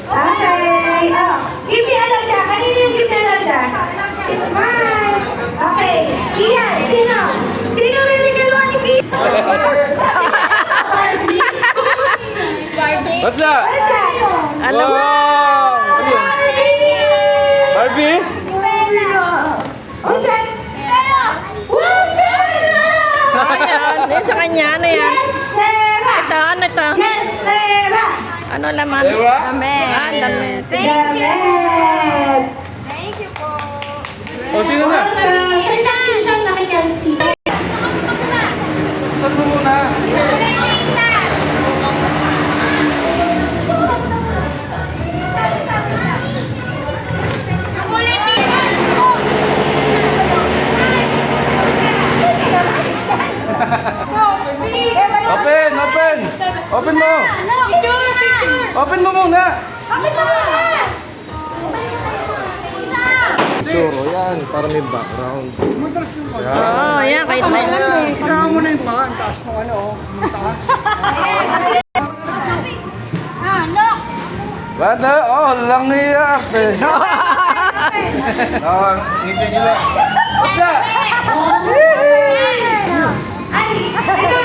Okay. Oh, give me hello dyan. Kanino yung give me hello dyan? Smile. Okay. Iyan, sino? Sino rin ni Kia? Barbie. Barbie. Basta! Alam mo? Barbie? Oh, dyan. Wow, pera! Ayan, yun sa kanya, ano yan? Yes, pera! Ito, ano ito? Yes, pera! Ano laman? Ewa? Damit. Ah, damit. Damit! O, sino na? Saan natin siyang nakikansi? Saan mo muna? Open! Open! Open mo! Open mo muna! Picture, yan. Para may background. Oo, yan. Kahit na yun. Sama mo na yung paa, ang taas mo ano, Bata, oh, lang niya. Ngiti nila. Basta! Ay, ano?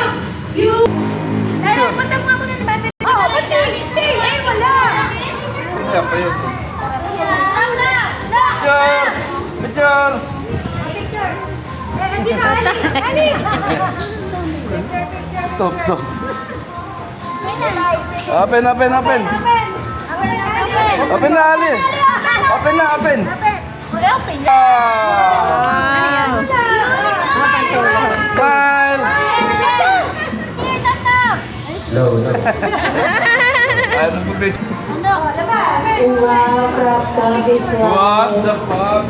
You... Pero, punta mo nga muna ng bata. Oh, ba't siya? Say, ay, wala. Wala pa yun. Picture! Picture! Hindi na, Ali. Stop, stop. Open, open, open. Open na, Ali. Open na, open. Ah! Smile! Ano po, bitch? Labas. Wow, crap dog is What the fuck?